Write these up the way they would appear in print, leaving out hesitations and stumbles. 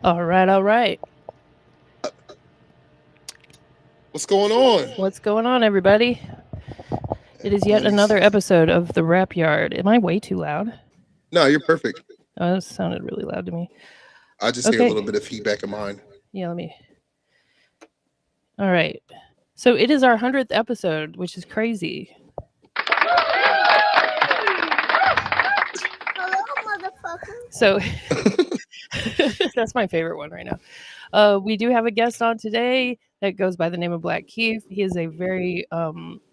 All right, all right. What's going on? What's going on, everybody? It is yet Let me another see. episode of the Rap Yard. Am I way too loud? No, you're perfect. Oh, that sounded really loud to me. I just hear a Okay. little bit of feedback in mine. Yeah, let me. All right. So it is our 100th episode, which is crazy. So that's my favorite one right now. We do have a guest on today that goes by the name of Black Keith. He is a very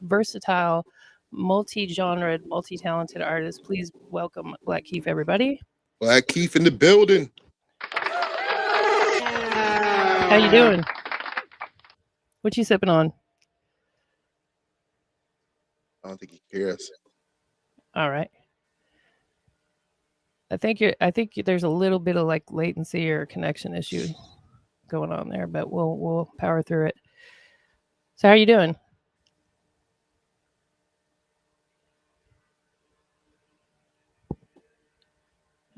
versatile, multi-genred, multi-talented artist. Please welcome Black Keith, everybody. Black Keith in the building. How you doing? What you sipping on? I don't think he can hear us. All right. I think there's a little bit of like latency or connection issue going on there, but we'll power through it. So how you doing?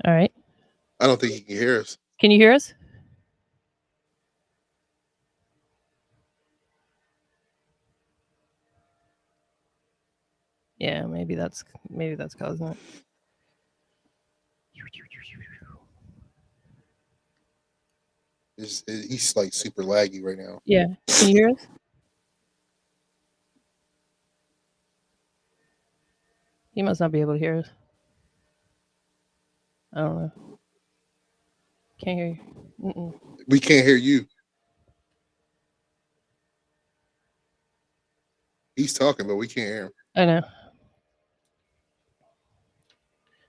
All right. I don't think he can hear us. Can you hear us? Yeah, maybe that's causing it. He's like super laggy right now. Yeah. Can you hear us? He must not be able to hear us. I don't know. Can't hear you. Mm-mm. We can't hear you. He's talking, but we can't hear him. I know.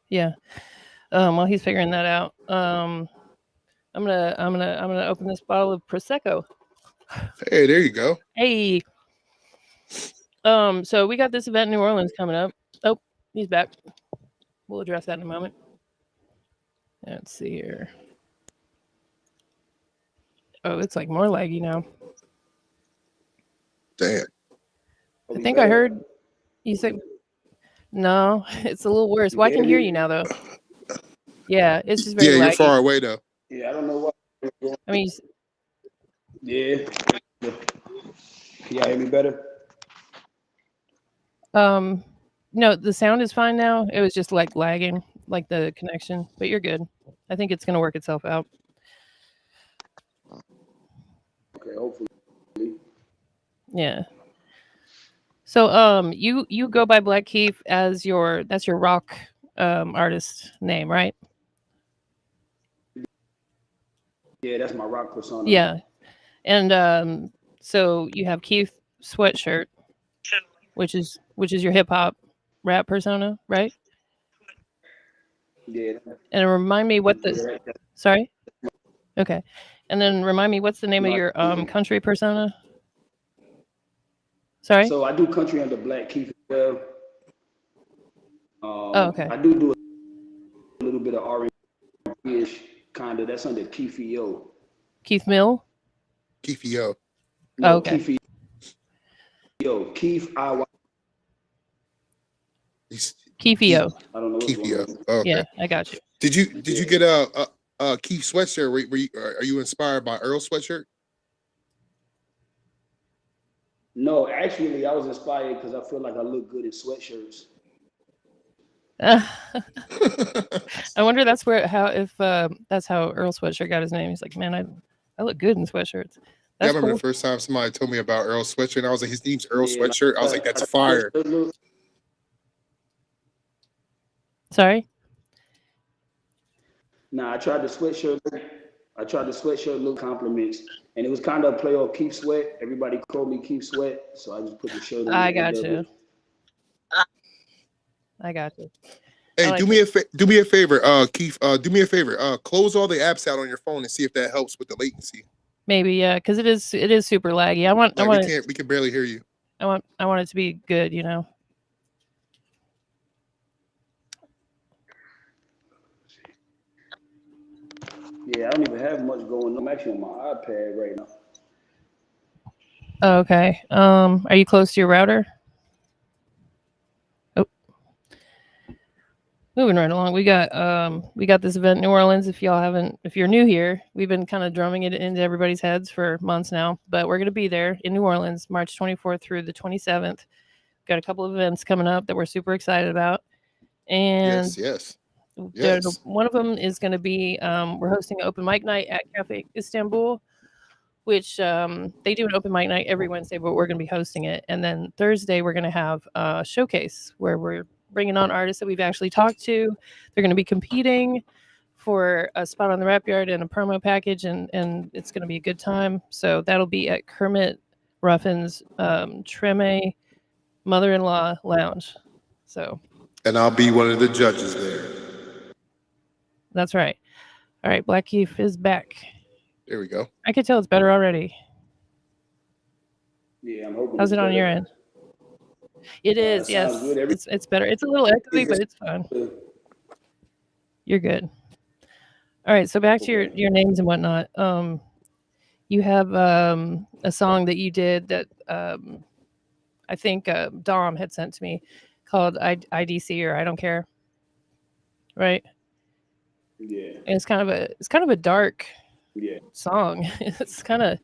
Yeah. While he's figuring that out, I'm gonna open this bottle of prosecco. Hey, there you go. Hey. So we got this event in New Orleans coming up. Oh, he's back. We'll address that in a moment. Let's see here. Oh, it's like more laggy now. Damn. I think I heard you said no. It's a little worse. Well, I can hear you now though. Yeah, it's just very Yeah, you're laggy. far away though. Yeah, I don't know what. I mean, Yeah. Can y'all hear me better? no, the sound is fine now. It was just like lagging, like the connection, but you're good. I think it's gonna work itself out. Okay, hopefully. Yeah. So you go by Black Keith as that's your rock artist name, right? Yeah, that's my rock persona. Yeah. And so you have Keith Sweatshirt, which is your hip hop rap persona, right? Yeah. And remind me what the Yeah, sorry? Okay. And then remind me what's the name of no, your country persona? Sorry? so I do country under Black Keith as well. Oh, okay. I do a little bit of R&B-ish kind of. That's under Keith E.O. Keith Mill? Keefio. No, Oh, okay. Keith E.O. Keith I.Y. He's Keithio. I don't know what's going Keefio. on. Oh, okay. Yeah, I got you. Did you get a Keith sweatshirt? Are you inspired by Earl sweatshirt? No, actually, I was inspired because I feel like I look good in sweatshirts. I wonder that's that's how Earl Sweatshirt got his name. He's like, man, I look good in sweatshirts. Yeah, I That's remember cool. the first time somebody told me about Earl sweatshirt, and I was like, his name's Earl Yeah, sweatshirt. I was like, that's I fire. Sorry. Nah, I tried the sweatshirt. I tried the sweatshirt look compliments, and it was kind of a play off Keith Sweat. Everybody called me Keith Sweat, so I just put the shirt on I the end got of you. it. I got you. Hey, like do me a favor, Keith. Do me a favor. Close all the apps out on your phone and see if that helps with the latency. Maybe yeah, because it is super laggy. Like we can barely hear you. I want it to be good. Yeah, I don't even have much going on. I'm actually on my iPad right now. Oh, okay. Are you close to your router? Oh. moving right along, we got this event in New Orleans. If you're new here, we've been kind of drumming it into everybody's heads for months now. But we're going to be there in New Orleans, March 24th through the 27th. Got a couple of events coming up that we're super excited about, and Yes. one of them is going to be we're hosting an open mic night at Cafe Istanbul, which they do an open mic night every Wednesday, but we're going to be hosting it. And then Thursday, we're going to have a showcase where we're bringing on artists that we've actually talked to. They're going to be competing for a spot on the rap yard and a promo package, and it's going to be a good time. So that'll be at Kermit Ruffin's Treme Mother-in-Law Lounge. So, and I'll be one of the judges there. That's right. All right, Black Keef is back. There we go. I can tell it's better already. Yeah, I'm hoping. How's it on your end? It is, yes. It's better. It's a little echoey, but it's fine. You're good. All right, so back to your names and whatnot. You have a song that you did that I think Dom had sent to me called IDC or I Don't Care. Right? Yeah. And it's kind of a dark song. It's kind of,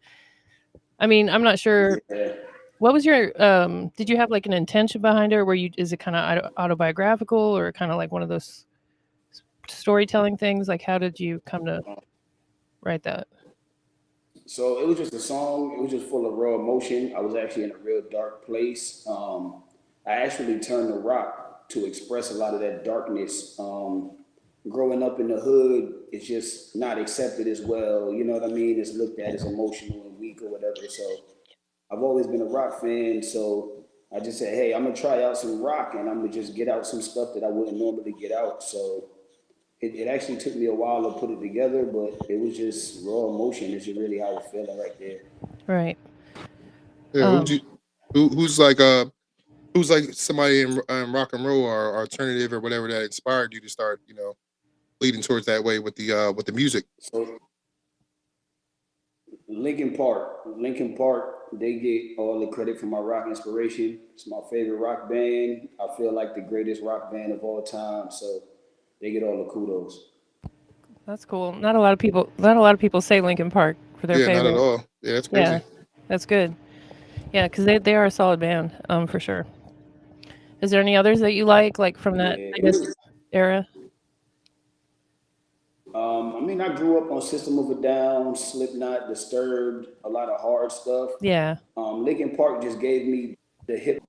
I mean, I'm not sure. Yeah. What was your did you have like an intention behind it, or is it kind of autobiographical or kind of like one of those storytelling things? Like how did you come to write that? So it was just a song. It was just full of raw emotion. I was actually in a real dark place. I actually turned to rock to express a lot of that darkness. Growing up in the hood, it's just not accepted as well. You know what I mean? It's looked at as emotional and weak or whatever. So I've always been a rock fan. So I just said, hey, I'm gonna try out some rock and I'm gonna just get out some stuff that I wouldn't normally get out. So it actually took me a while to put it together, but it was just raw emotion. It's really how I was feeling right there. Right. Yeah. Who's like somebody in rock and roll or alternative or whatever that inspired you to start, leading towards that way with the music? So Linkin Park, they get all the credit for my rock inspiration. It's my favorite rock band. I feel like the greatest rock band of all time. So they get all the kudos. That's cool. Not a lot of people say Linkin Park for their favorite. Yeah, not at all. Yeah, that's crazy. Yeah, that's good. Yeah, because they are a solid band, for sure. Is there any others that you like from that, I guess, era? I mean, I grew up on System of a Down, Slipknot, Disturbed, a lot of hard stuff. Yeah. Linkin Park just gave me the hip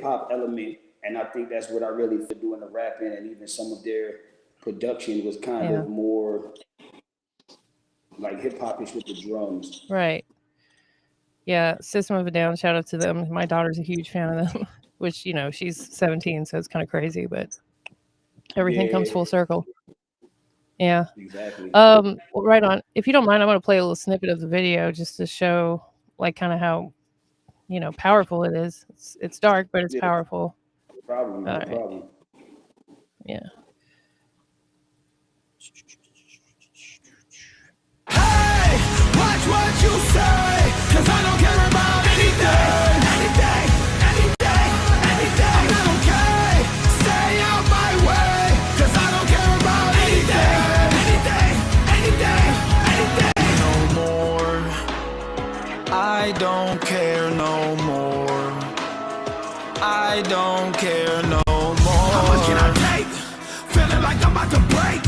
hop element, and I think that's what I really feel doing the rapping, and even some of their production was kind of more like hip hopish with the drums. Right. Yeah, System of a Down. Shout out to them. My daughter's a huge fan of them, which she's 17, so it's kind of crazy, but everything comes full circle. Yeah. Exactly. Well, right on. If you don't mind, I'm going to play a little snippet of the video just to show, like, kind of how, powerful it is. It's dark, but it's powerful. No problem. Yeah. Hey, watch what you say, 'cause I don't care about anything. I'm not okay. Stay out my way, 'cause I don't care about anything. No more. I don't care no more. I don't care no more. How much can I take? Feeling like I'm about to break.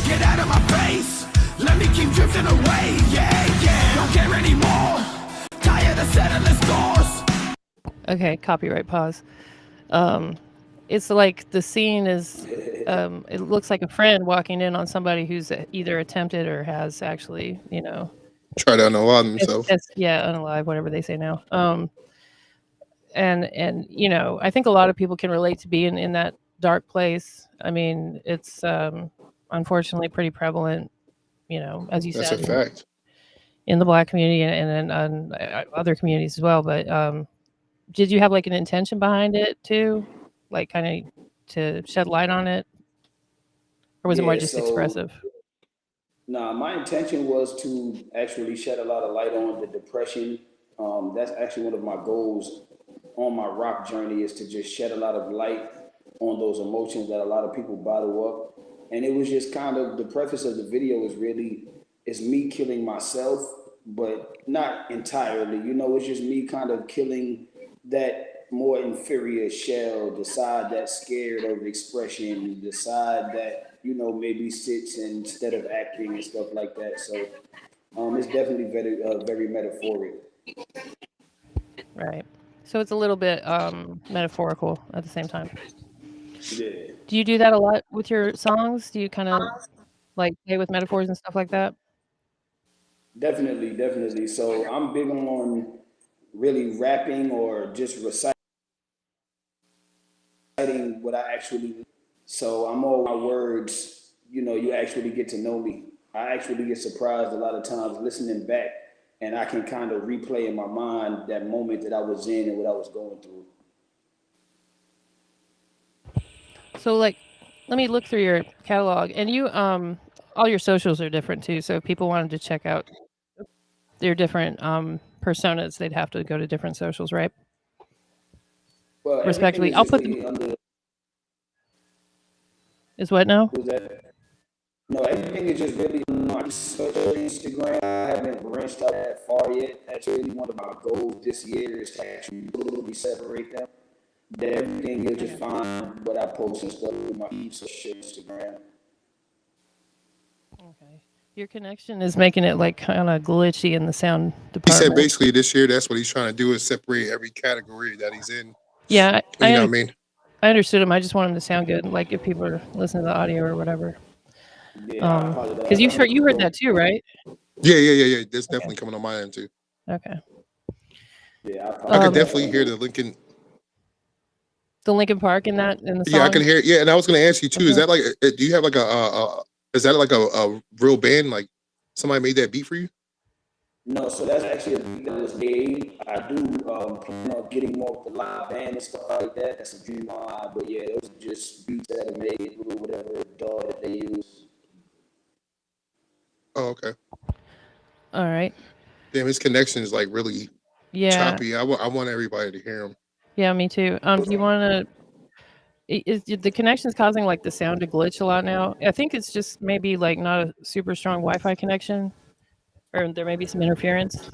Get out of my face. Let me keep drifting away. Yeah. Don't care anymore. Tired of settling scores. Okay, copyright pause. It's like the scene is, it looks like a friend walking in on somebody who's either attempted or has actually, try to unalive themselves. Unalive, whatever they say now. And I think a lot of people can relate to being in that dark place. I mean, it's unfortunately pretty prevalent, as you said. That's a fact. In the Black community and in other communities as well. But did you have like an intention behind it too? Like kind of to shed light on it? Or was it more just expressive? Nah, my intention was to actually shed a lot of light on the depression. That's actually one of my goals on my rock journey, is to just shed a lot of light on those emotions that a lot of people bottle up. And it was just kind of the preface of the video is really it's me killing myself, but not entirely. You know, it's just me kind of killing that more inferior shell, the side that's scared of expression, the side that, you know, maybe sits instead of acting and stuff like that. So it's definitely very metaphoric. Right. So it's a little bit metaphorical at the same time. Yeah. Do you do that a lot with your songs? Do you kind of like play with metaphors and stuff like that? Definitely, definitely. So I'm big on really rapping or just reciting what I actually. So I'm all my words. You know, you actually get to know me. I actually get surprised a lot of times listening back, and I can kind of replay in my mind that moment that I was in and what I was going through. So like, let me look through your catalog, and you all your socials are different too. So if people wanted to check out your different personas, they'd have to go to different socials, right? Well, everything Respectively, is I'll just put them. really under. Is what now? Who's that? No, everything is just really on Instagram. I haven't branched out that far yet. That's really one of my goals this year is to actually really separate them. That everything you'll just find what I post and stuff with my social Instagram. Okay. Your connection is making it like kind of glitchy in the sound He said department. basically this year that's what he's trying to do is separate every category that he's in. Yeah, You know what I mean? I understood him. I just want him to sound good, like if people are listening to the audio or whatever. Yeah, Because you heard that too, right? Yeah. That's definitely coming on my end too. Okay. Yeah, I could definitely hear the Lincoln. The Lincoln Park in the song. Yeah, I can hear it. Yeah, and I was going to ask you too. Is that like? Do you have like is that like a real band? Like somebody made that beat for you? No, so that's actually a beat that was made. I do plan on getting more of the live band and stuff like that. That's a dream of mine. But yeah, those are just beats that are made with whatever DAW that they use. Oh, okay. All right. Damn, his connection is like really choppy. I want everybody to hear him. Yeah, me too. Do you want to? Is the connection's causing like the sound to glitch a lot now? I think it's just maybe like not a super strong Wi-Fi connection, or there may be some interference.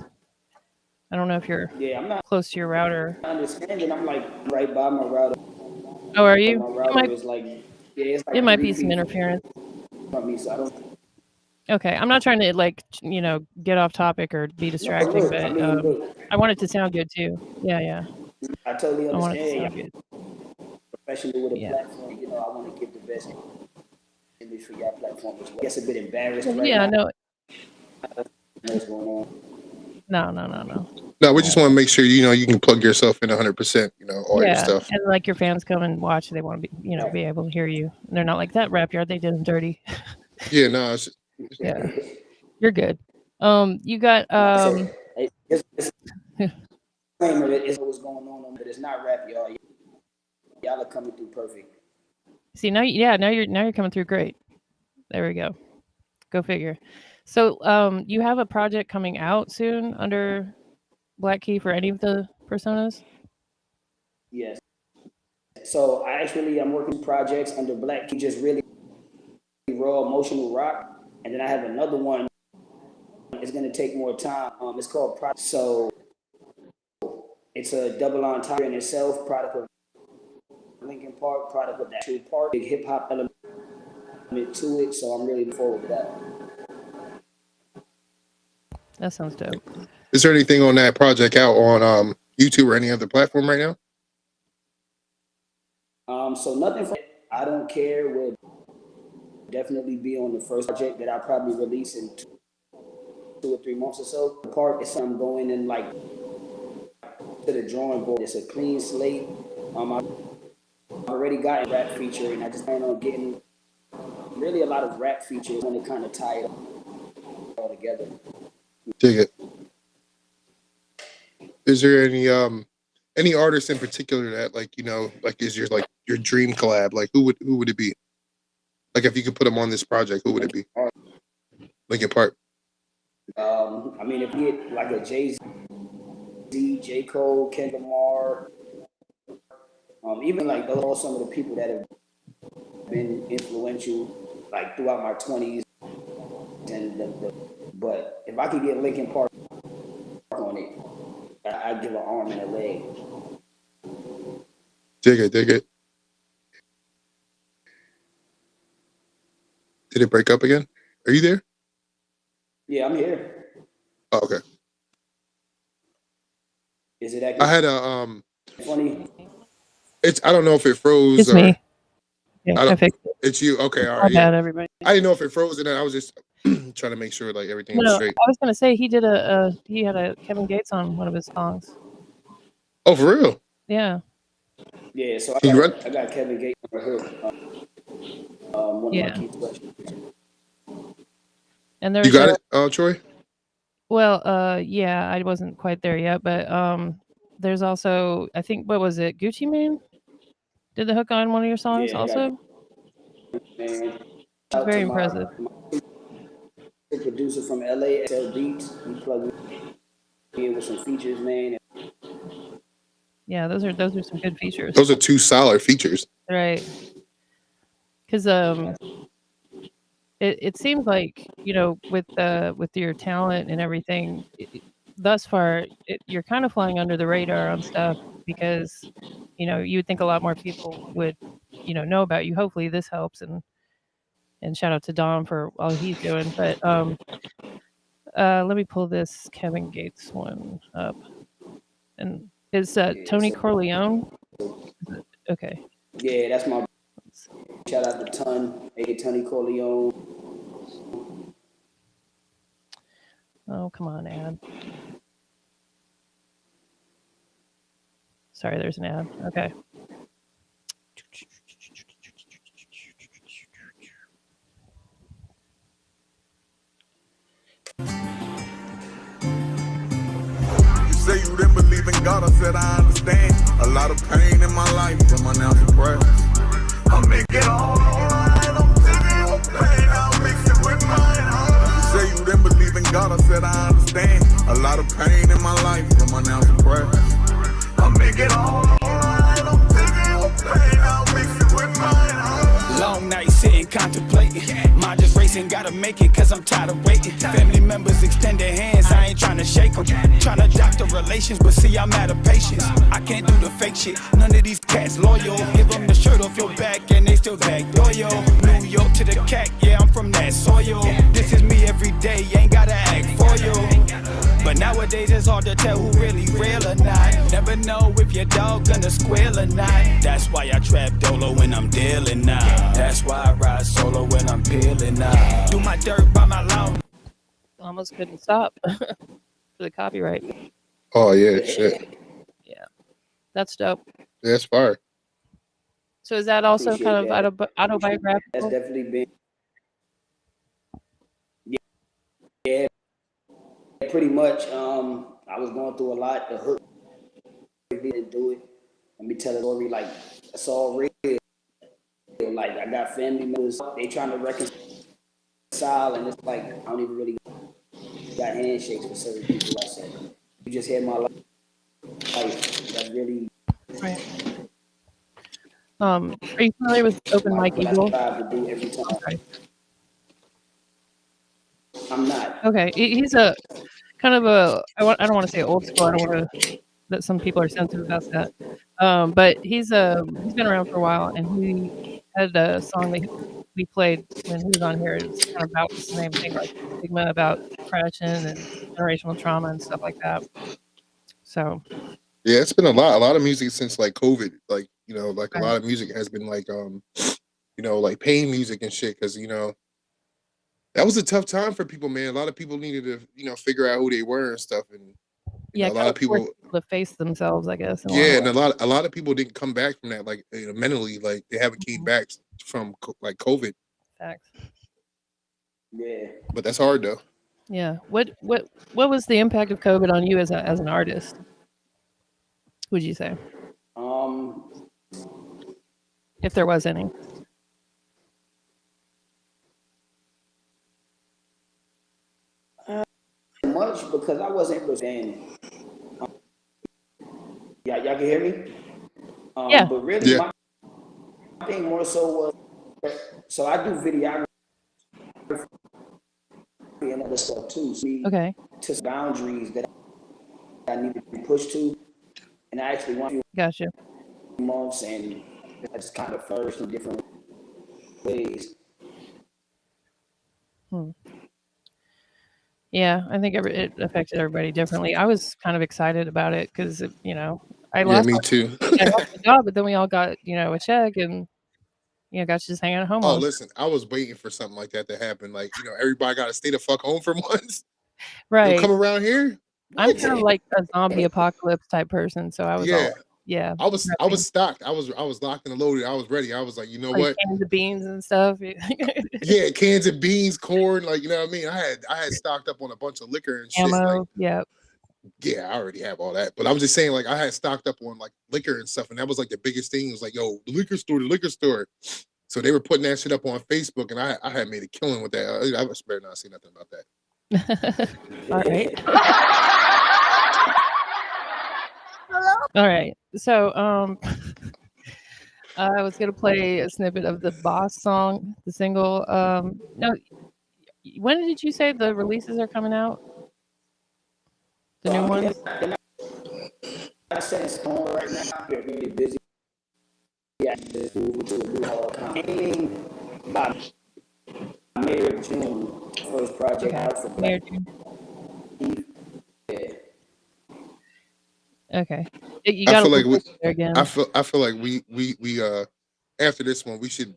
I don't know if you're I'm not close to your router. understanding. I'm like right by my router. Oh, are you? My router is like, it's like It might be 3 some feet interference. from me, so I don't. Okay, I'm not trying to like get off topic or be distracting, Look, but I mean, look, I want it to sound good too. Yeah, I totally I want it to understand. sound good. Especially with a Yeah. platform, you know, I want to give the best image for your platform as well. I guess a bit embarrassed right Yeah, now. no, What's going on? no. No, we just want to make sure you can plug yourself in 100%. All your Yeah, stuff. and like your fans come and watch, they want to be able to hear you. And they're not like that rap yard. They did them dirty. Yeah, no, Yeah, you're good. You got It's disclaimer that is what's going on, but it's not rap, y'all. Y'all are coming through perfect. See now, now you're coming through great. There we go. Go figure. So, you have a project coming out soon under Black Key for any of the personas? Yes. So I'm working projects under Black Key, just really raw emotional rock, and then I have another one. It's gonna take more time. It's called Project. So it's a double entendre in itself. Product of Lincoln Park, product of that actual park, big hip hop element to it. So I'm really looking forward to that. That sounds dope. Is there anything on that project out on YouTube or any other platform right now? So nothing. I don't care. Will definitely be on the first project that I probably release in 2 or 3 months or so. The part is I'm going in like to the drawing board. It's a clean slate. I've already got a rap feature, and I just plan on getting really a lot of rap features when it kind of tie it all together. Dig it. Is there any artists in particular that like is your dream collab? Like who would it be? Like if you could put them on this project, who would it be? Linkin Park. I mean, if you get like a Jay-Z, J. Cole, Kendrick Lamar, Even like those are some of the people that have been influential, like throughout my 20s, and but if I could get Linkin Park on it, I'd give an arm and a leg. Dig it, dig it. Did it break up again? Are you there? Yeah, I'm here. Oh, okay. Is it I had funny? I don't know if it froze It's or me. Yeah, I I don't. fixed it. It's you. Okay, all My right, yeah. bad, everybody. I didn't know if it froze, and I was just trying to make sure like everything was No, straight. I was gonna say he did he had a Kevin Gates on one of his songs. Oh, for real? Yeah. Yeah, so Can you run? I got Kevin Gates on the hook. One Yeah. of my key questions. And there's You got it, Troy? well, yeah, I wasn't quite there yet, but there's also I think what was it, Gucci Mane? Did the hook on one of your songs Yeah, also? man. It's Shout out very to impressive. my producer from LA, XL Beats. He plugged me in with some features, man. Yeah, those are some good features. Those are two solid features. Right. Because it seems like, you know, with your talent and everything, thus far you're kind of flying under the radar on stuff because, you know, you would think a lot more people would, you know about you. Hopefully this helps, and shout out to Dom for all he's doing. But let me pull this Kevin Gates one up. And is Tony Corleone? Okay. Yeah, that's my shout out to Tony Corleone. Oh, come on, ad. Sorry, there's an ad. Okay. Say you didn't believe in God, I said I understand. A lot of pain in my life, am I now depressed? I'll make it all alright, I'm taking your pain, I'll mix it with mine. Say you didn't believe in God, I said I understand. A lot of pain in my life, am I now depressed? I'll make it all alright, I'm taking your pain, I'll mix it with mine. Long night sitting contemplating, mind just racing, gotta make it cause I'm tired of waiting. Family members extend their hands, I ain't trying to shake them. Trying to doctor relations, but see I'm out of patience. I can't do the fake shit, none of these cats loyal. Give them the shirt off your back and they still back loyal. New York to the cat, yeah I'm from that soil. This is me every day, ain't gotta act for you. But nowadays it's hard to tell who really real or not. Never know if your dog gonna squeal or not. That's why I trap dolo when I'm dealing now. That's why I ride solo when I'm peeling now. Do my dirt by my lawn. Almost couldn't stop for the copyright. Oh yeah, shit. Yeah, that's dope. Yeah, that's fire. So is that also Appreciate kind of that. autobiographical? That's definitely been. Yeah, pretty much. I was going through a lot. The hook didn't do it. Let me tell a story. Like it's all real. Like I got family members. They trying to reconcile, and it's like I don't even really got handshakes with certain people. I said, you just had my life. That's really Right. Are you familiar with Open Mike what I Eagle? strive to do every time. Okay. I'm not. Okay, he's a kind of a I don't want to say old school. I don't want to that some people are sensitive about that. But he's been around for a while, and he had a song that we played when he was on here. It's kind of about the same thing, like stigma about depression and generational trauma and stuff like that. So Yeah, it's been a lot of music since like COVID. Like, you know, like a Right. lot of music has been like you know, like pain music and shit, because you know that was a tough time for people, man. A lot of people needed to, you know, figure out who they were and stuff, and yeah, a lot of people, to face themselves, I guess. yeah, and a lot of people didn't come back from that, like, you know, mentally, like they haven't came back from like COVID. Facts. Yeah. But that's hard though. Yeah. What was the impact of COVID on you as an artist? Would you say, if there was any? Much because I wasn't understanding. Yeah, y'all can hear me? Yeah. But really, Yeah. my thing more so was, so I do videography and other stuff too. So Okay. to boundaries that I need to be pushed to, and I actually want a Gotcha. few months, and I just kind of flourished in different ways. Yeah, I think it affected everybody differently. I was kind of excited about it because I Yeah, lost me too. I lost my job, but then we all got a check and got to just hang out at home Oh, all. listen, I was waiting for something like that to happen. Like, everybody got to stay the fuck home for once. You'll Right. come around here. I'm What? kind of like a zombie apocalypse type person, so I was Yeah, yeah, I was prepping, stocked. I was locked and loaded. I was ready. I was like, you know like what? cans of beans and stuff. Yeah, cans of beans, corn, like, you know what I mean? I had stocked up on a bunch of liquor and shit. Like, Ammo. Yeah. yeah, I already have all that. But I'm just saying, like, I had stocked up on like liquor and stuff, and that was like the biggest thing. It was like, yo, the liquor store, the liquor store. So they were putting that shit up on Facebook, and I had made a killing with that. I better not say nothing about that. All right. All right. So I was gonna play a snippet of the Boss song, the single. No, when did you say the releases are coming out? The new ones? I said it's on right now. We're really busy. Yeah, just moving to a new hall campaign by May or June. First project out for May or Black June. Yeah. Okay. You I got feel like to there again. I feel like we after this one we should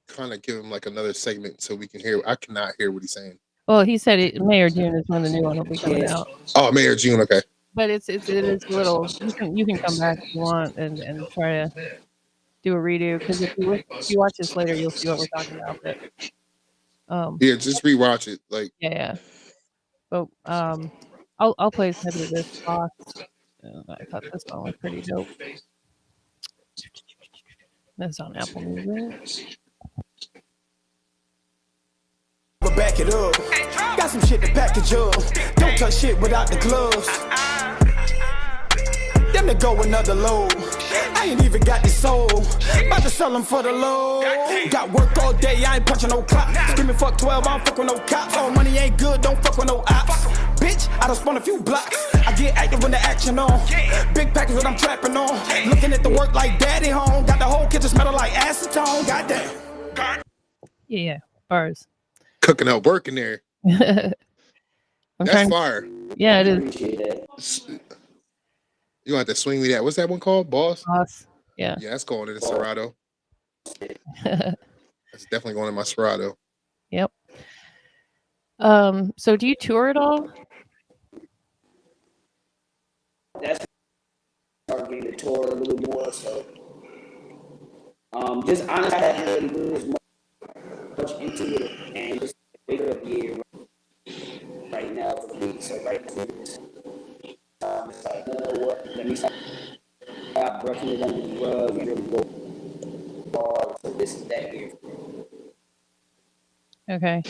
kind of give him like another segment so we can hear. I cannot hear what he's saying. Well, he said May or June is when the new one will be coming out. Oh, May or June, okay. But it is a little. You can come back if you want and try to do a redo, because if you watch this later, you'll see what we're talking about. But Yeah, just rewatch it. Like, yeah. But I'll play a snippet of this Boss. I thought this one was pretty dope. That's on Apple Music. But back it up. Got some shit to package up. Don't touch shit without the gloves. Them to go another load. I ain't even got the soul. About to sell them for the low. Got work all day, I ain't punching no clock. Screaming fuck 12, I don't fuck with no cops. All money ain't good, don't fuck with no ops. Bitch, I done spun a few blocks. I get active when the action on. Big package what I'm trapping on. Looking at the work like daddy home. Got the whole kitchen smelling like acetone. Goddamn. Yeah, bars. cooking up work in there. That's fire. Yeah, it is. You want to swing me that? What's that one called? Boss? Boss. Yeah. Yeah, that's going in the Serato. That's definitely going in my Serato. Yep. So do you tour at all? That's starting to tour a little more. So, just honestly, I haven't really moved much into it, and just bigger up year right now for me. So right now, it's like, you know what? Let me stop brushing it under the rug and really go hard. So this is that year. Okay.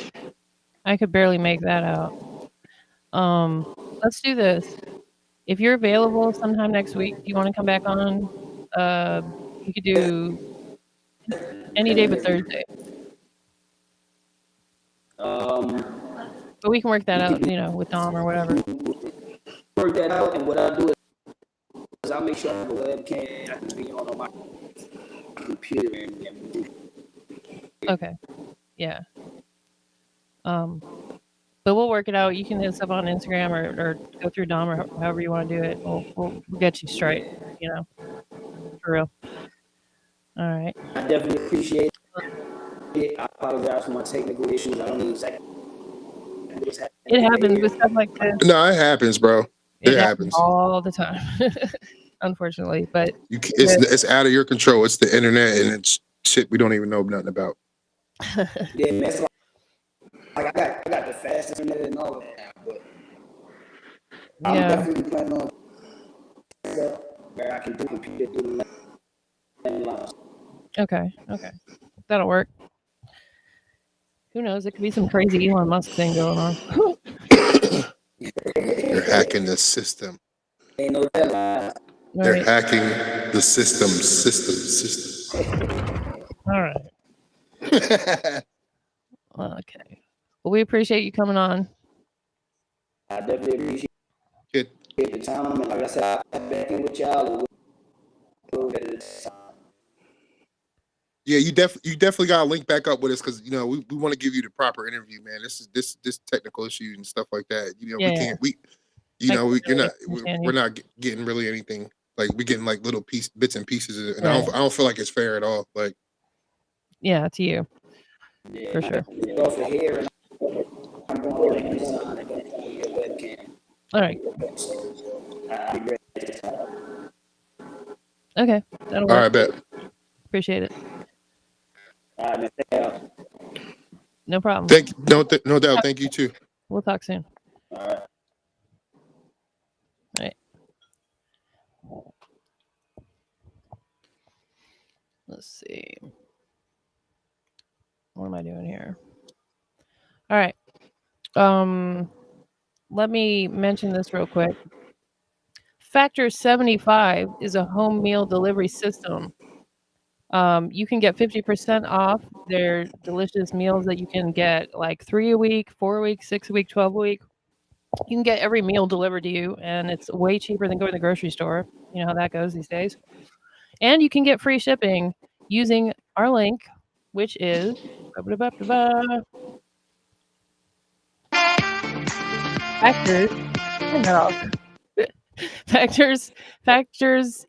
I could barely make that out. Let's do this. If you're available sometime next week, do you want to come back on? You could do any day but Thursday. But we can work that out, with Dom or whatever. Work that out, and what I'll do is I'll make sure I have a webcam. I can be on my computer and everything. Okay. Yeah. But we'll work it out. You can hit us up on Instagram or go through Dom or however you want to do it. We'll get you straight, for real. All right. I definitely appreciate it. I apologize for my technical issues. I don't know exactly. It happens with stuff like this. No, it happens, bro. It happens all the time, unfortunately. But it's out of your control. It's the internet, and it's shit we don't even know nothing about. Yeah, man, it's like I got the fastest internet and all of that now, but I'm definitely planning on where I can do computer through the lines. Okay, that'll work. Who knows? It could be some crazy Elon Musk thing going on. They're hacking the system. Ain't no deadline. They're hacking the system. All right. Okay. Well, we appreciate you coming on. I definitely appreciate Good. the time, and like I said, I'll be back in with y'all. Yeah, you definitely got to link back up with us because we want to give you the proper interview, man. This technical issues and stuff like that. Yeah. We can't we're not getting really anything. Like we're getting like little bits and pieces, and I don't feel like it's fair at all. Like yeah, to you for sure. All right. Okay, that'll work. All right, bet. Appreciate it. No problem. Thank you. No doubt. Thank you too. We'll talk soon. All right. Let's see. What am I doing here? All right. Let me mention this real quick. Factor 75 is a home meal delivery system. You can get 50% off their delicious meals that you can get like 3 a week, 4 a week, 6 a week, 12 a week. You can get every meal delivered to you, and it's way cheaper than going to the grocery store. You know how that goes these days. And you can get free shipping using our link, which is Factors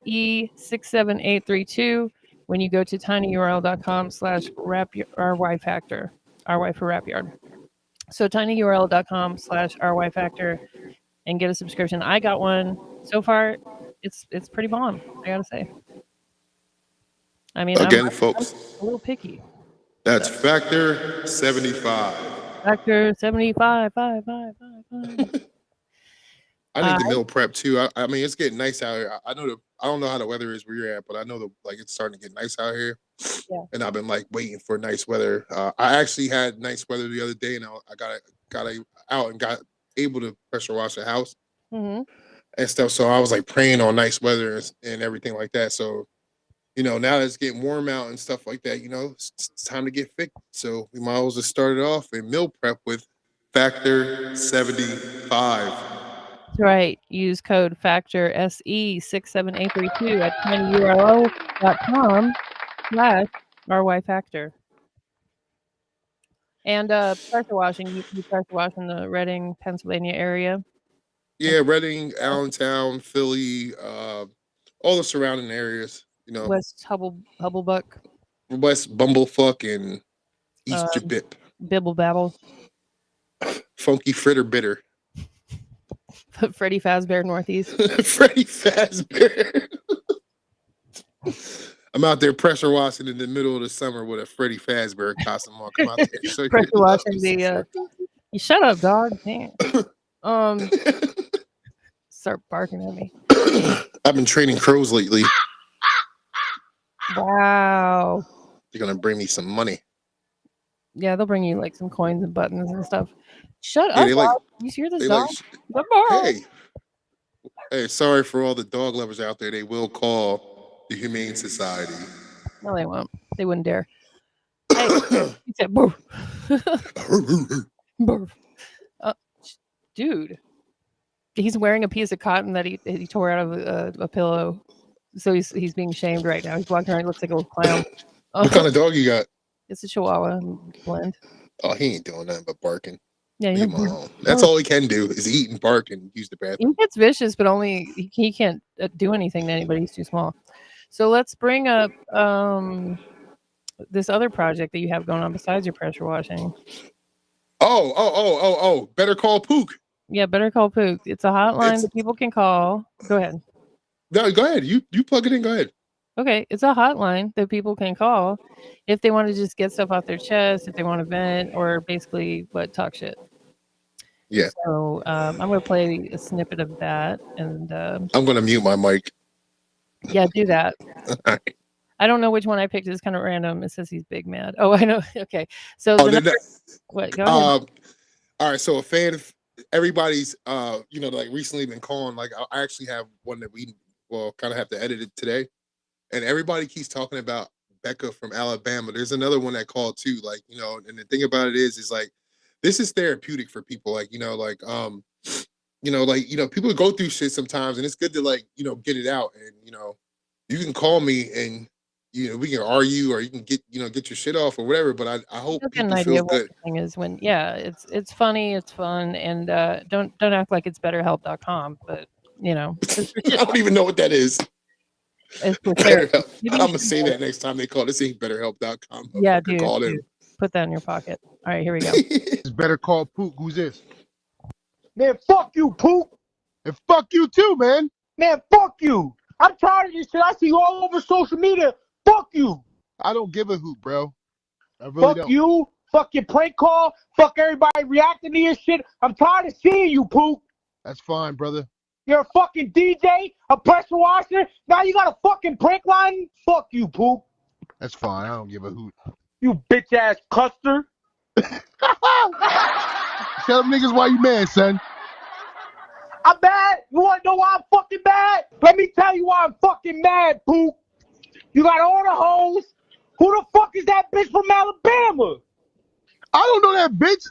E67832 when you go to tinyurl.com/RY-Factor, RY for Rap Yard. So tinyurl.com/RY-Factor and get a subscription. I got one. So far, it's pretty bomb, I gotta say. I mean, I'm folks, a little picky. That's Factor 75. Factor 75, 5. I need the meal prep too. I mean, it's getting nice out here. I don't know how the weather is where you're at, but I know it's starting to get nice out here. Yeah. And I've been like waiting for nice weather. I actually had nice weather the other day, and I got out and got able to pressure wash the house and stuff. So I was like praying on nice weather and everything like that. So now that it's getting warm out and stuff like that, it's time to get fixed. So we might as well just start it off and meal prep with Factor 75. That's right. Use code Factor SE67832 at tinyurl.com/RY-Factor. And pressure washing, you can pressure wash in the Reading, Pennsylvania area. Yeah, Reading, Allentown, Philly, all the surrounding areas. West Hubblebuck, West Bumblefuck, and East Jabip. Bibble Babble. Funky Fritter Bitter. Freddy Fazbear Northeast. Freddy Fazbear. I'm out there pressure washing in the middle of the summer with a Freddy Fazbear costume on. Come out there. Pressure washing the. You shut up, dog. Damn. Start barking at me. I've been training crows lately. Wow. They're gonna bring me some money. Yeah, they'll bring you like some coins and buttons and stuff. Shut up, dog. You hear this dog? Hey, sorry for all the dog lovers out there. They will call the Humane Society. No, they won't. They wouldn't dare. Hey, he said, "Boof." Boof. Dude, he's wearing a piece of cotton that he tore out of a pillow. So he's being shamed right now. He's walking around. He looks like a little clown. What kind of dog you got? It's a Chihuahua blend. Oh, he ain't doing nothing but barking. Yeah, leave him alone. That's all he can do is eat and bark and use the bathroom. He gets vicious, but only he can't do anything to anybody. He's too small. So let's bring up this other project that you have going on besides your pressure washing. Oh! Better Call Pook. Yeah, Better Call Pook. It's a hotline that people can call. Go ahead. No, go ahead. You plug it in. Go ahead. Okay, it's a hotline that people can call if they want to just get stuff off their chest, if they want to vent, or basically talk shit. Yeah. So I'm going to play a snippet of that, and I'm going to mute my mic. Yeah, do that. I don't know which one I picked. It's kind of random. It says he's big mad. Oh, I know. Okay. So what? Go ahead. All right. So a fan of everybody's, like recently been calling. Like I actually have one that we kind of have to edit it today. and everybody keeps talking about Becca from Alabama. There's another one that called too, like, you know, and the thing about it is like, this is therapeutic for people, like, you know, like, like, you know, people go through shit sometimes, and it's good to, like, you know, get it out. And, you know, you can call me and, you know, we can argue, or you can get, you know, get your shit off or whatever. But I hope You'll get people an idea feel of what good. the thing is when, yeah, it's funny, it's fun, and don't act like it's betterhelp.com, but you know, it's for I shit. don't even know what that is. It's for Better therapy. help. Maybe I'm you gonna should say go. that next time they call. This ain't betterhelp.com. Yeah, Motherfucker, dude, call them. put that in your pocket. All right, here we go. It's better call Pook. Who's this? Man, fuck you, Pook. And fuck you too, man. Man, fuck you. I'm tired of this shit. I see you all over social media. Fuck you. I don't give a hoot, bro. I really Fuck don't. you. Fuck your prank call. Fuck everybody reacting to your shit. I'm tired of seeing you, Pook. That's fine, brother. You're a fucking DJ, a pressure washer. Now you got a fucking prank line? Fuck you, Pook. That's fine. I don't give a hoot. You bitch ass custer. Tell them niggas why you mad, son. I'm mad. You wanna know why I'm fucking mad? Let me tell you why I'm fucking mad, Pook. You got all the hoes. Who the fuck is that bitch from Alabama? I don't know that bitch.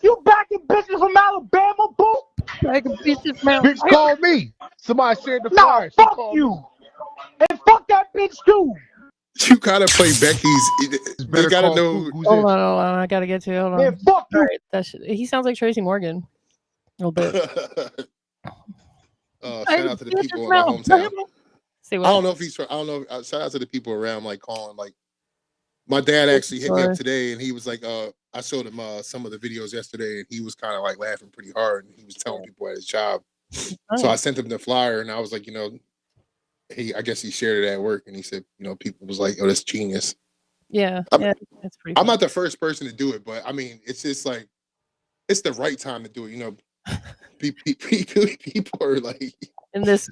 You backing bitches from Alabama, Pook? Like a bitch from Bitch called me. Somebody shared the Nah, flyer. She fuck called you. me. And fuck that bitch too. You gotta play Becky's. It's They better gotta call know. Pook. Who's Hold this? on, I gotta get to it. Hold on. Man, fuck you. All right, that shit. He sounds like Tracy Morgan a little bit. Shout out to the people in my hometown. See I what? don't know if he's from. I don't know. Shout out to the people around, like calling. Like my dad actually hit me up today, and he was like, I showed him some of the videos yesterday, and he was kind of like laughing pretty hard, and he was telling people at his job. So I sent him the flyer, and I was like, you know, I guess he shared it at work, and he said, you know, people was like, oh, that's genius. Yeah, it's pretty. I'm not the first person to do it, but I mean, it's just like, it's the right time to do it. You know, people are like, in these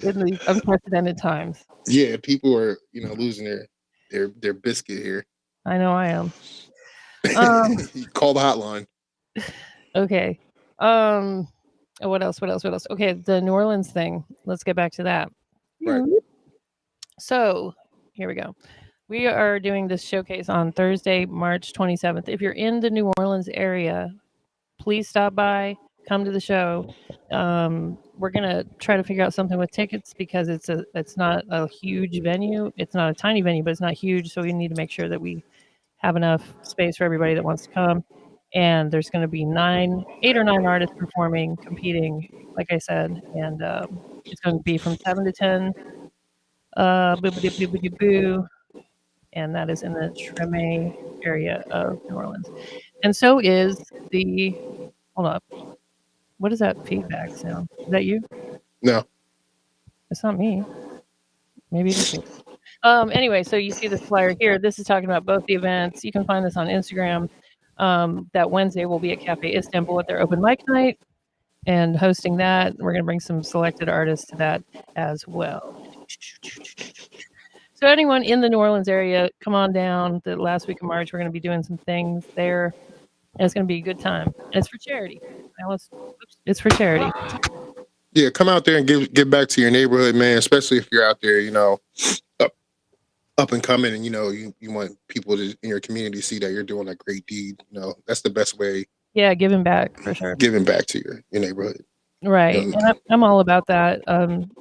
unprecedented times. Yeah, people are, you know, losing their biscuit here. I know I am. You call the hotline. Okay. What else? Okay, the New Orleans thing. Let's get back to that. Right. So here we go. We are doing this showcase on Thursday, March 27th. If you're in the New Orleans area, please stop by, come to the show. We're gonna try to figure out something with tickets because it's not a huge venue. It's not a tiny venue, but it's not huge. So we need to make sure that we have enough space for everybody that wants to come. And there's going to be 8 or 9 artists performing, competing, like I said, and it's going to be from 7 to 10. Boo, and that is in the Treme area of New Orleans. And so is the. Hold up. What is that feedback sound? Is that you? No. It's not me. Maybe it is me. Anyway, so you see this flyer here. This is talking about both the events. You can find this on Instagram. That Wednesday will be at Cafe Istanbul at their open mic night and hosting that. We're going to bring some selected artists to that as well. So anyone in the New Orleans area, come on down. The last week of March, we're going to be doing some things there. And it's going to be a good time. And it's for charity. It's for charity. Yeah, come out there and give back to your neighborhood, man, especially if you're out there, you know, up and coming, and you know, you want people in your community to see that you're doing a great deed. You know, that's the best way. Yeah, giving back for sure. Giving back to your neighborhood. Right. You know, and I'm all about that.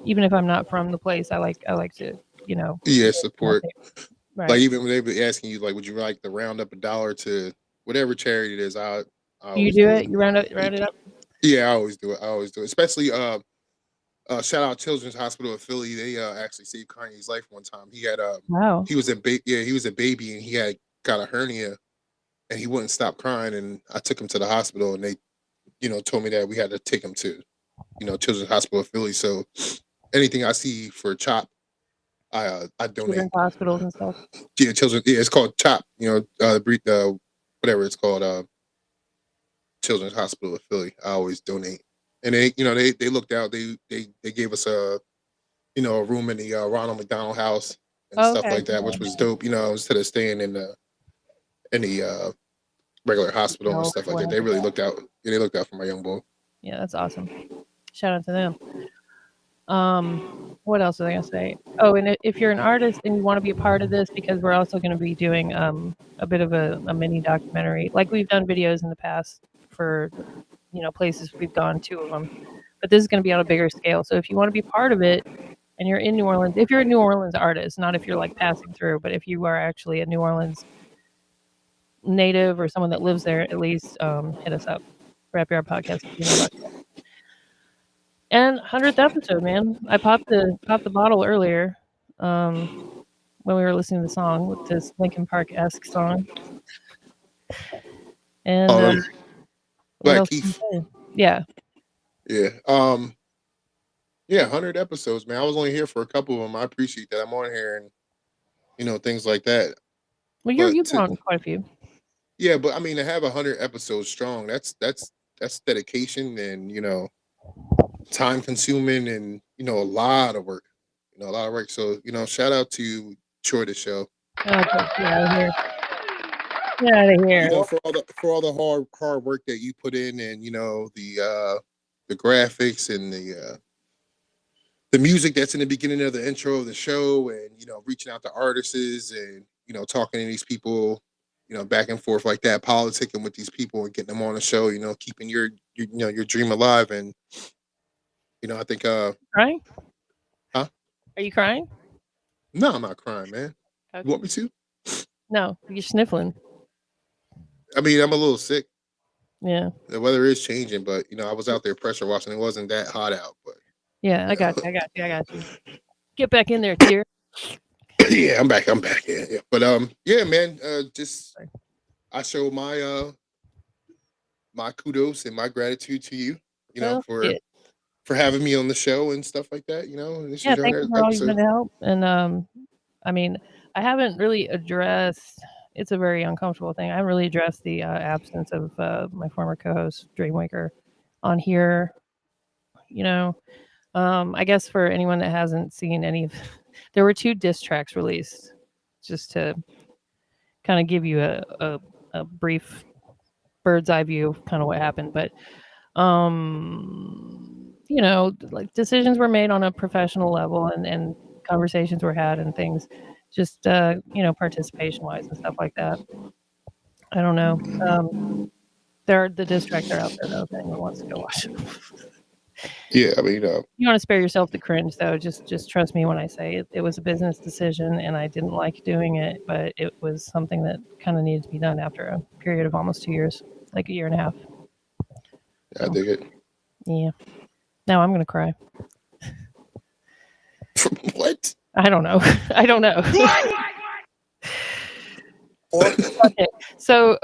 Even if I'm not from the place, I like to, you know. Yeah, support. Right. Like even when they be asking you, like, would you like to round up $1 to whatever charity it is? I you do it? You round it up? Yeah, I always do it. Especially shout out Children's Hospital of Philly. They actually saved Kanye's life one time. He had wow. He was a baby, and he had got a hernia, and he wouldn't stop crying. And I took him to the hospital, and they, you know, told me that we had to take him to, you know, Children's Hospital of Philly. So anything I see for CHOP, I donate. Children's hospitals and stuff. Yeah, children. Yeah, it's called CHOP. You know, whatever it's called, Children's Hospital of Philly. I always donate. And they, you know, they looked out. They gave us a room in the Ronald McDonald House and stuff like that, which was dope. You know, instead of staying in the regular hospital and stuff like that, they really looked out. Yeah, they looked out for my young boy. Yeah, that's awesome. Shout out to them. what else was I gonna say? Oh, and if you're an artist and you want to be a part of this, because we're also going to be doing a bit of a mini documentary, like we've done videos in the past for places we've gone, 2 of them, but this is going to be on a bigger scale. So if you want to be part of it and you're in New Orleans, if you're a New Orleans artist, not if you're like passing through, but if you are actually a New Orleans native or someone that lives there, at least hit us up. Therapyard podcast. And 100th episode, man. I popped the bottle earlier when we were listening to the song, with this Linkin Park-esque song. And what Black else Keith. can I say? Yeah. Yeah. Yeah, 100 episodes, man. I was only here for a couple of them. I appreciate that. I'm on here and things like that. Well, you've been on quite a few. Yeah, but I mean, to have 100 episodes strong, that's dedication and time consuming and a lot of work. A lot of work. So shout out to Troy the Show. Get out of here. Get out of here. For all the hard work that you put in, and the graphics and the music that's in the beginning of the intro of the show, and reaching out to artists and talking to these people, back and forth like that, politicking with these people and getting them on the show, keeping your dream alive. And I think crying? Huh? Are you crying? No, I'm not crying, man. Okay. You want me to? No, you're sniffling. I mean, I'm a little sick. Yeah. The weather is changing, but I was out there pressure washing. It wasn't that hot out, but yeah, I got you. Get back in there, dear. Yeah, I'm back. Yeah. But yeah, man, just I show my my kudos and my gratitude to you, for having me on the show and stuff like that, and this yeah, is thank you for all you've been to help. And I mean, I haven't really addressed, it's a very uncomfortable thing. I haven't really addressed the absence of my former co-host Dreamwaker on here. I guess for anyone that hasn't seen any of, there were 2 diss tracks released, just to kind of give you a brief bird's eye view of kind of what happened. But like decisions were made on a professional level, and conversations were had and things, just participation wise and stuff like that. I don't know. The diss tracks are out there though, if anyone wants to go watch them. Yeah, I mean, you want to spare yourself the cringe though. Just trust me when I say it was a business decision, and I didn't like doing it, but it was something that kind of needed to be done after a period of almost 2 years, like a year and a half. I dig it. Yeah. Now I'm gonna cry. What? I don't know. Okay. So,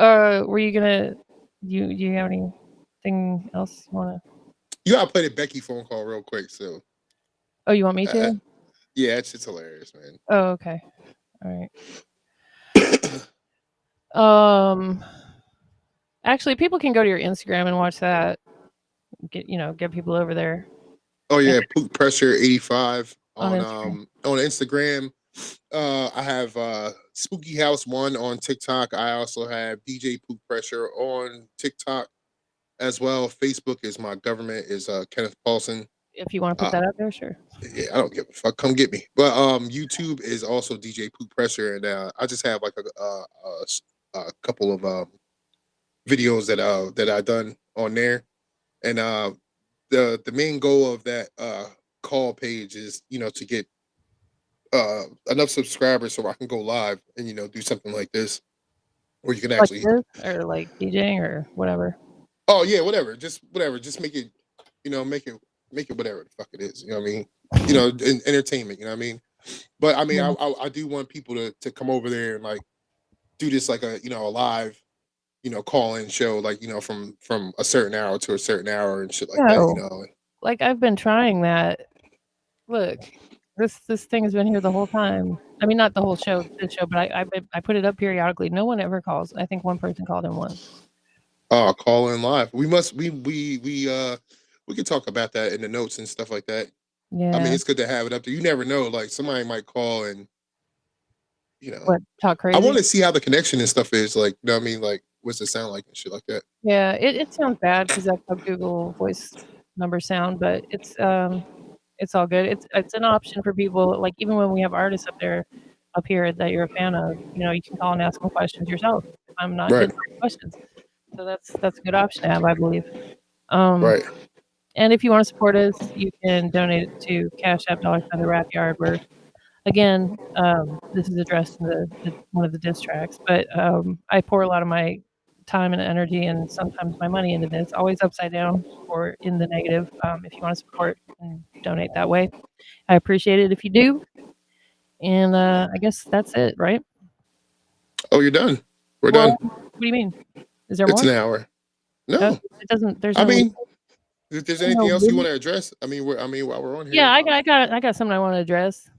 were you gonna? You have anything else you wanna? You gotta play the Becky phone call real quick. So. Oh, you want me to? Yeah, it's hilarious, man. Oh, okay. All right. Actually, people can go to your Instagram and watch that. Get people over there. Oh yeah, Pook Pressure 85 on Instagram. I have Spooky House 1 on TikTok. I also have DJ Pook Pressure on TikTok as well. Facebook is my government, is Kenneth Paulson. If you want to put that out there, sure. Yeah, I don't give a fuck. Come get me. But YouTube is also DJ Pook Pressure, and I just have like a couple of videos that I done on there, and the main goal of that call page is to get enough subscribers so I can go live and do something like this, where you can actually or like DJing or whatever. Oh yeah, whatever. Just make it, make it whatever the fuck it is. You know what I mean? Entertainment. You know what I mean? But I mean, I do want people to come over there and like do this like a live, call-in show, like from a certain hour to a certain hour and shit like that. Like I've been trying that. Look, this thing has been here the whole time. I mean, not the whole show, but I put it up periodically. No one ever calls. I think one person called in once. Oh, call in live. We could talk about that in the notes and stuff like that. Yeah. I mean, it's good to have it up there. You never know. Like somebody might call and talk crazy. I want to see how the connection and stuff is. Like, you know what I mean? Like, what's it sound like and shit like that? Yeah, it sounds bad because that's how Google Voice numbers sound, but it's It's all good. It's an option for people. Like even when we have artists up here that you're a fan of, you can call and ask them questions yourself. I'm not Right. getting questions, so that's a good option to have, I believe. Right. And if you want to support us, you can donate it to Cash App $Rap where again, this is addressed in one of the diss tracks, but I pour a lot of my time and energy and sometimes my money into this, always upside down or in the negative. If you want to support and donate that way, I appreciate it if you do. And I guess that's it, right? Oh, you're done. We're Well, done. what do you mean? Is there It's more? an hour. No, It doesn't. There's I no. mean, if there's anything else you limit. want to address, while we're on here. Yeah, I got something I want to address.